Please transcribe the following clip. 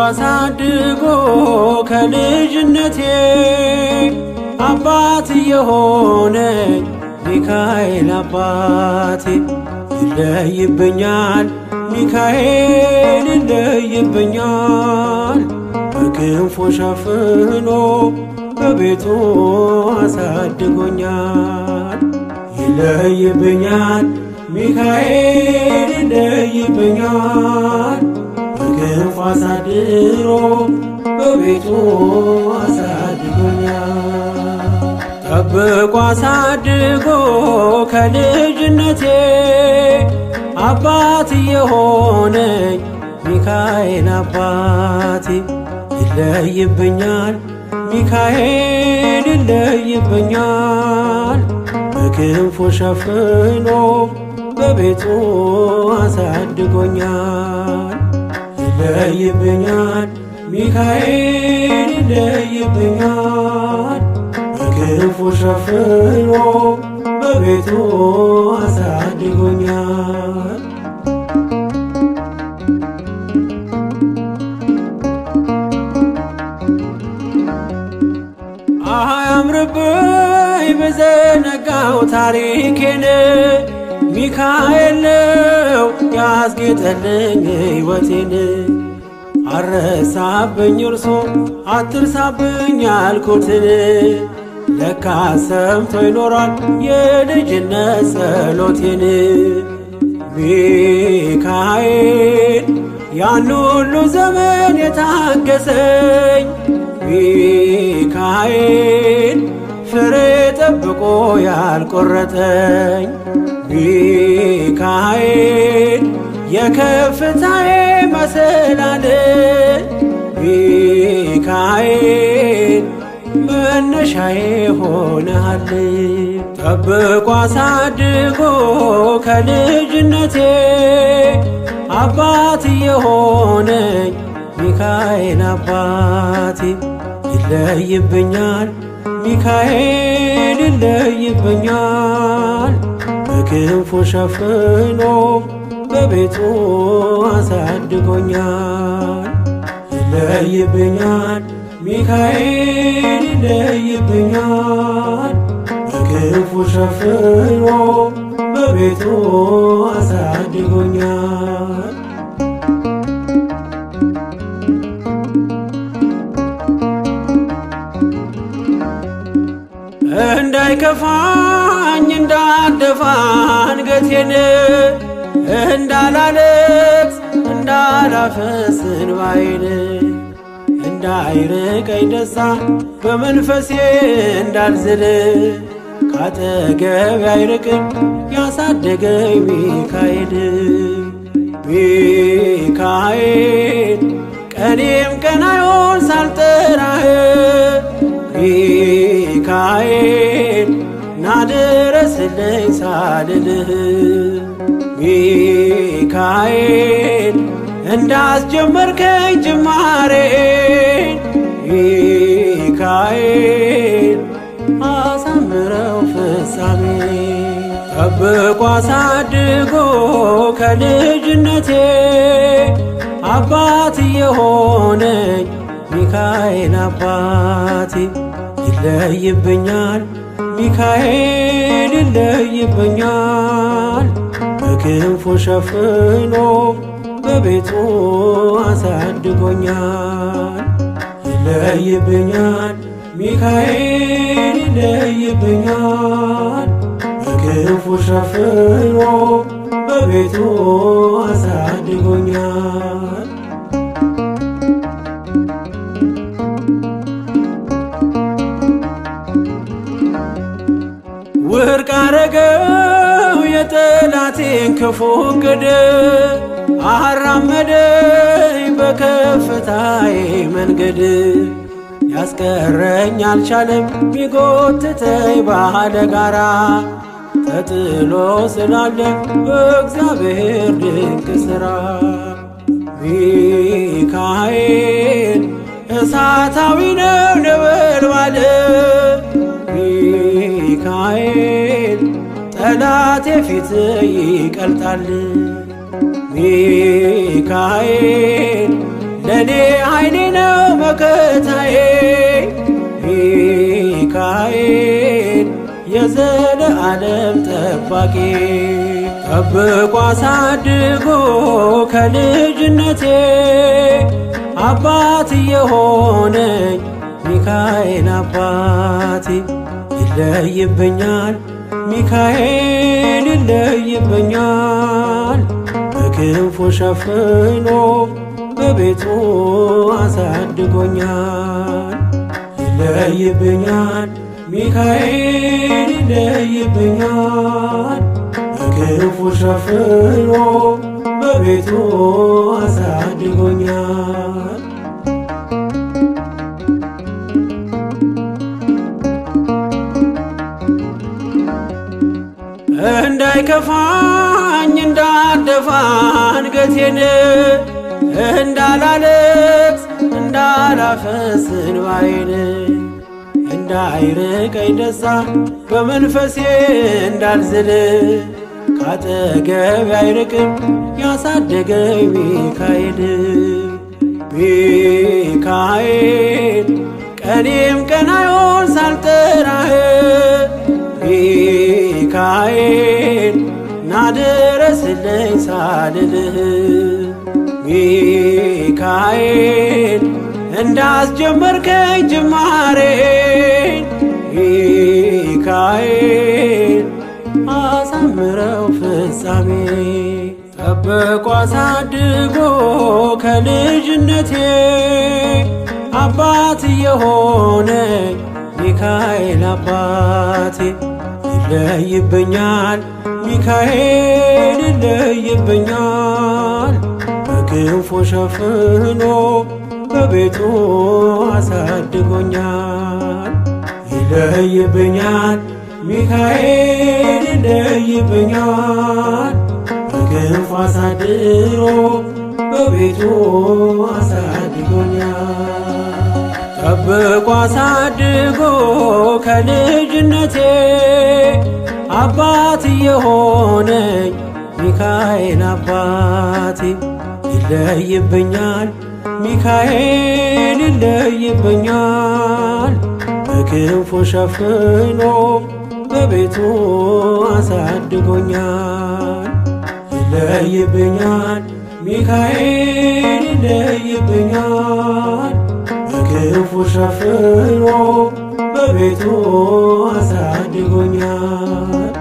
አሳድጎ ከልጅነቴ አባት የሆነኝ ሚካኤል አባቴ ይለይብኛል ሚካኤል ይለይብኛል በክንፉ ሸፍኖ በቤቱ አሳድጎኛል ይለይብኛል ሚካኤል ይለይብኛል በክንፉ አሳድሮ በቤቱ አሳድጎኛል ጠብቆ አሳድጎ ከልጅነቴ አባት የሆነኝ ሚካኤል አባቴ ይለይብኛል ሚካኤል ይለይብኛል በክንፉ ሸፍኖ በቤቱ አሳድጎኛል ይለይብኛል ሚካኤል ይለይብኛል በክንፉ ሸፍኖ በቤቱ አሳድጎኛል አያምርብኝ በዘነጋው ታሪኬን ሚካኤል ነው ያስጌጠልኝ ሕይወቴን አረሳብኝ እርሶ አትርሳብኝ ያልኩትን ለካ ሰምቶ ይኖራል የልጅነት ጸሎቴን ሚካኤል ያን ሁሉ ዘመን የታገሰኝ ሚካኤል ፍሬ ጠብቆ ያልቆረጠኝ ሚካኤል የከፍታዬ መሰላል ሚካኤል መነሻዬ ሆነሃል ጠብቆ አሳድጎ ከልጅነቴ አባት የሆነኝ ሚካኤል አባቴ ይለይብኛል ሚካኤል ይለይብኛል በክንፉ ሸፍኖ በቤቱ አሳድጎኛል ይለይብኛል ሚካኤል ይለይብኛል በክንፉ ሸፍኖ በቤቱ አሳድጎኛል እንዳይከፋኝ እንዳልደፋ አንገቴን እንዳላለቅስ እንዳላፈስ እንባዬን እንዳይርቀኝ ደስታ በመንፈሴ እንዳልዝል ካጠገቤ አይርቅም ያሳደገኝ ሚካኤል ሚካኤል ቀኔም ቀን አይሆን ሳልጠራህ ሚካኤል ናድረስልኝ ሳልልህ ሚካኤል እንዳስጀመርከኝ ጅማሬን ሚካኤል አሳምረው ፍጻሜ ጠብቆ አሳድጎ ከልጅነቴ አባት የሆነኝ ሚካኤል አባቴ ይለይብኛል ሚካኤል ይለይብኛል በክንፉ ሸፍኖ በቤቱ አሳድጎኛል ይለይብኛል ሚካኤል ይለይብኛል በክንፉ ሸፍኖ በቤቱ አሳድጎኛል ውድቅ አረገው የጠላቴን ክፉ ዕቅድ አራመደኝ በከፍታዬ መንገድ ያስቀረኝ አልቻለም ቢጎትተኝ ባለ ጋራ ተጥሎ ስላለ በእግዚአብሔር ድንቅ ሥራ ሚካኤል እሳታዊ ነው ነበልባል ሚካኤል ጠላቴ ፊት ይቀልጣል ሚካኤል ለኔ ኃይሌ ነው መከታዬ። ሚካኤል የዘለዓለም ጠባቂ ጠብቆ አሳድጎ ከልጅነቴ አባት የሆነኝ ሚካኤል አባቴ ይለይብኛል ሚካኤል ይለይብኛል በክንፉ ሸፍኖ በቤቱ አሳድጎኛል። ይለይብኛል ሚካኤል ይለይብኛል በክንፉ ሸፍኖ በቤቱ አሳድጎኛል። እንዳይከፋኝ እንዳልደፋ አንገቴን እንዳላለቅስ እንዳላፈስ እንባዬን እንዳይርቀኝ ደስታ በመንፈሴ እንዳልዝል ካጠገቤ አይርቅም ያሳደገኝ ሚካኤል። ሚካኤል ቀኔም ቀን አይሆን ሳልጠራህ ሚካኤል ናድረስልኝ ሳልልህ ሚካኤል እንዳስጀመርከኝ ጅማሬን ሚካኤል አሳምረው ፍጻሜ ጠብቆ አሳድጎ ከልጅነቴ አባት የሆነኝ ሚካኤል አባቴ ይለይብኛል ሚካኤል ይለይብኛል በክንፉ ሸፍኖ በቤቱ አሳድጎኛል። ይለይብኛል ሚካኤል ይለይብኛል በክንፉ አሳድሮ በቤቱ አሳድጎኛል። ጠብቆ አሳድጎ ከልጅነቴ አባት የሆነኝ ሚካኤል አባቴ ይለይብኛል ሚካኤል ይለይብኛል በክንፉ ሸፍኖ በቤቱ አሳድጎኛል። ይለይብኛል ሚካኤል ይለይብኛል በክንፉ ሸፍኖ በቤቱ አሳድጎኛል።